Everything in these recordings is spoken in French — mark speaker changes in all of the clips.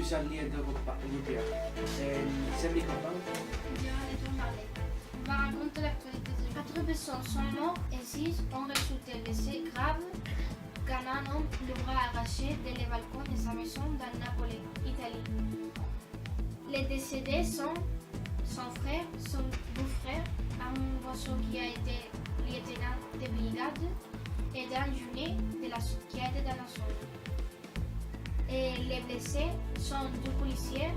Speaker 1: suis Charlie et Pierre. C'est mes copains.
Speaker 2: On va raconter l'actualité. 4 personnes sont mortes et 6 ont reçu des blessés graves quand un homme le bras arraché dès le balcon de sa maison dans Naples, Italie. Les décédés sont son frère, son beau-frère, un voisin qui a été lieutenant de brigade et d'un juné qui a été dans la zone. Et les blessés sont 2 policiers,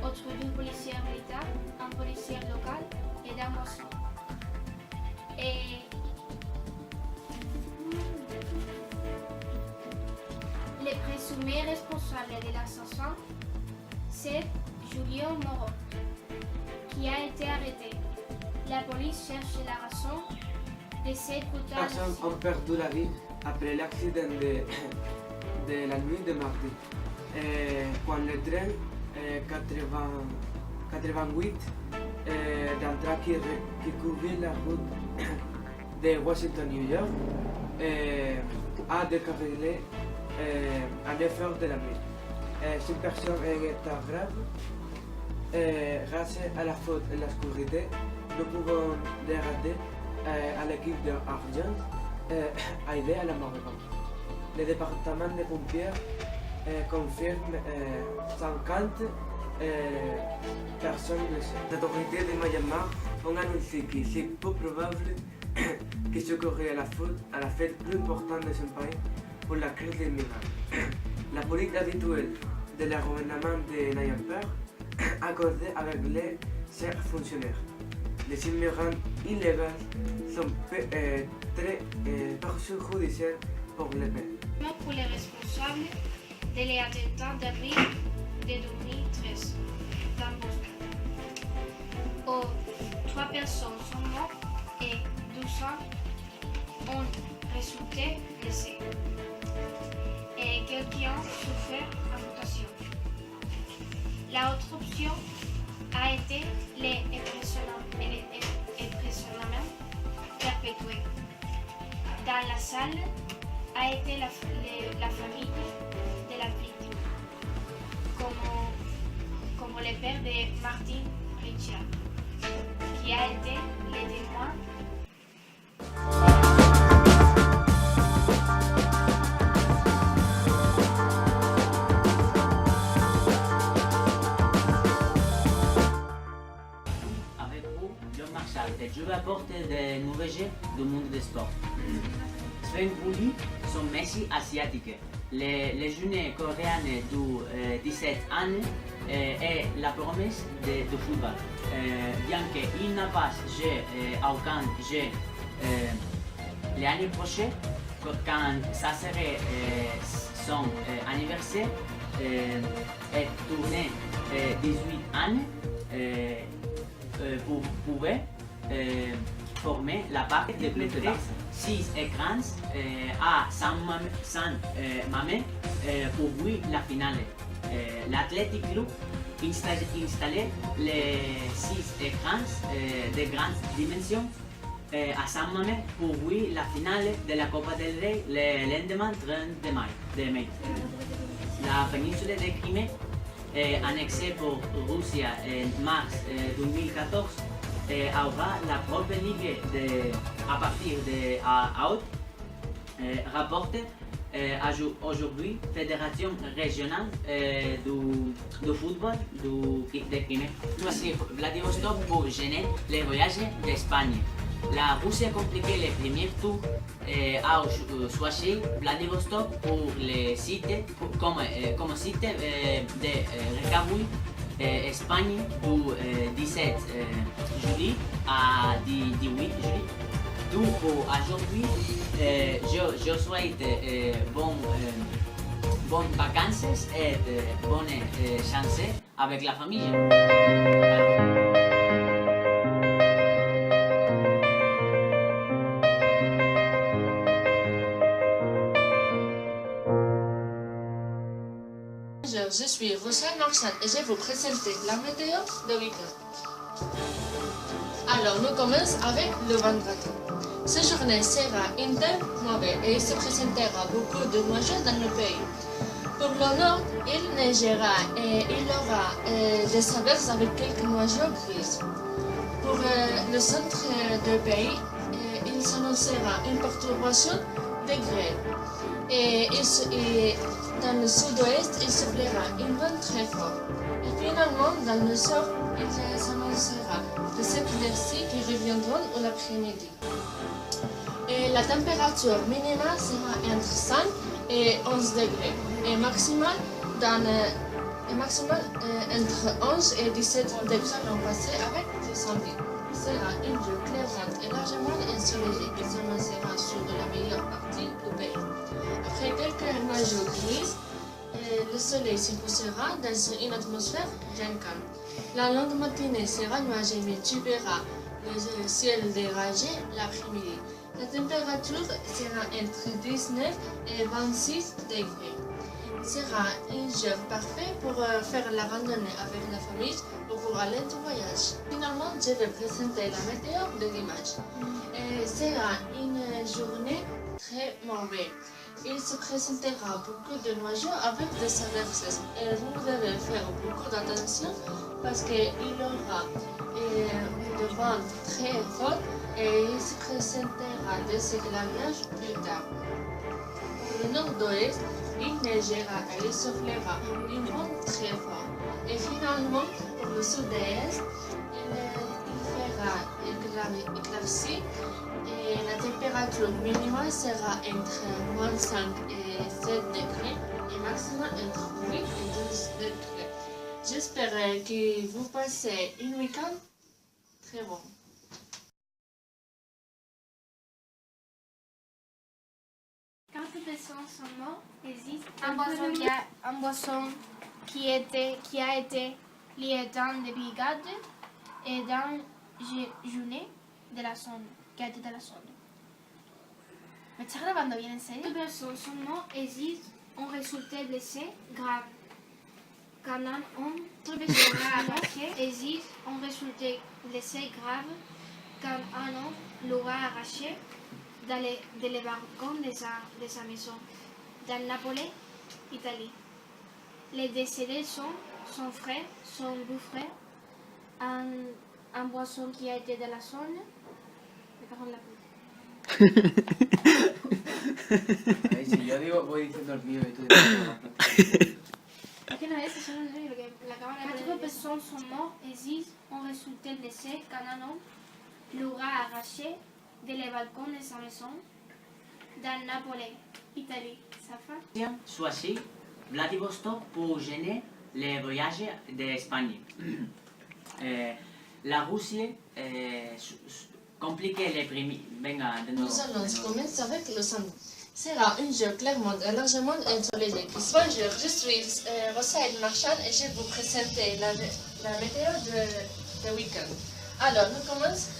Speaker 2: autres 2 policiers militaires, un policier local et d'un voisin. Et le présumé responsable de l'assassin, c'est Julio Moro, qui a été arrêté. La police cherche la raison de ces brutales actions.
Speaker 1: Personnes ont perdu la vie après l'accident de la nuit de mardi. Quand le train 88 d'un train qui couvrait la route de Washington-New York a décarrilé à 9h de la nuit. 6 personnes étaient graves. Grâce à la faute et l'obscurité, nous pouvons demander à l'équipe d'Argent aider à la mort. Le département de pompiers confirme 50 personnes blessées. Les autorités de Myanmar ont annoncé que c'est peu probable que ce serait à la fête plus importante de son pays pour la crise des migrants. La politique habituelle de la gouvernement de Myanmar accordée avec les chers fonctionnaires. Les immigrants illégaux sont très perjudiciables pour le pays.
Speaker 2: Pour les responsables de l'attentat d'avril de 2013 dans Boston, où 3 personnes sont mortes et 12 ont résulté blessés. Et quelqu'un ont souffert amputation. La autre option a été l'emprisonnement perpétué. Dans la salle a été la famille de la victime, comme le père de Martin Richard, qui a été le témoin.
Speaker 3: Je vais apporter des nouvelles du monde des sports. Sven Bouli sont Messi asiatiques. Les jeunes coréens de 17 ans est la promesse du football. Bien qu'il n'a pas joué aucun jeu l'année prochaine, quand ça serait son anniversaire, est tourné 18 ans, pouvait former la partie de plus 6 écrans à 100 mamans pour voir la finale. L'Athletic Club installait les 6 écrans de grandes dimensions à 100 mamans pour voir la finale de la Copa del Rey le lendemain 30 mai. La péninsule de Crimée, annexée pour Russie en mars 2014, aura la propre ligue à partir de août, rapporte aujourd'hui Fédération régionale du football de Crimée. Voici Vladivostok pour gêner les voyages d'Espagne. La Russie a compliqué les premiers tours à choisir Vladivostok pour les sites comme site de recabouille. Espagne du 17 juillet à 18 juillet. Donc aujourd'hui, je souhaite bonnes vacances et bonne chance avec la famille.
Speaker 4: Je suis Rochelle Marchand et je vais vous présenter la météo de week-end. Alors, nous commençons avec le vendredi. Cette journée sera une temps mauvaise et il se présentera beaucoup de nuages dans le pays. Pour le nord, il neigera et il aura des averses avec quelques nuages gris. Pour le centre du pays, il s'annoncera une perturbation de grêle. Et dans le sud-ouest, il soufflera une vent très fort. Et finalement, dans le sud, il s'annoncera des éclaircies qui reviendront l'après-midi. Et la température minimale sera entre 5 et 11 degrés et maximale entre 11 et 17 degrés. Nous allons passer avec le samedi. Ce sera une journée clairante et largement ensoleillée qui s'annoncera sur la meilleure partie du pays. Après quelques nuages gris, le soleil se posera dans une atmosphère bien calme. La longue matinée sera nuageuse mais tu verras le ciel dégagé l'après-midi. La température sera entre 19 et 26 degrés. Ce sera un jour parfait pour faire la randonnée avec la famille ou pour aller en voyage. Finalement, je vais présenter la météo de dimanche. Ce sera une journée très mauvaise. Il se présentera beaucoup de nuages avec des averses. Et vous devez faire beaucoup d'attention parce qu'il y aura des vents très forts et il se présentera des éclairages plus tard. Pour le nord-ouest, il neigera et il soufflera un vent très fort. Et finalement, pour le sud-est, il fera éclairci et la température minimale sera entre moins 5 et 7 degrés et maximale entre 8 et 12 degrés. J'espère que vous passez un week-end très bon.
Speaker 2: Quand les personnes sont mortes, existe un boisson qui a été lié dans des brigades et dans les journées de la sonde, qui a été de la sonde. ¿Me estás grabando bien en serio? Deux personnes sont mortes existe un résultat blessé grave. Quand un homme sera arraché, existe un résultat blessé grave quand un homme l'aura arraché dans les balcons de sa maison, dans Naples, Italie. Les décédés sont son frère, son beau-frère, un boisson qui a été de la zone, me cago en la puta.
Speaker 1: Ay, si yo digo, voy diciendo el mío y tú dices
Speaker 2: Es que no es eso, no es lo que la cámara. Quatre personnes sont mortes existe un résultat blessé quand un homme l'aura arraché de les balcons de sa maison dans Naples, Italie. Ça fait
Speaker 3: Choisi Vladivostok pour gêner les voyages d'Espagne. La Russie complique les prix. Venga, de nuevo.
Speaker 4: Nous allons commencer avec le samedi. Sera un jour clairement et largement ensoleillé. Bonjour, je suis Rosaël Marchand et je vais vous présenter la météo de week-end. Alors, nous commençons.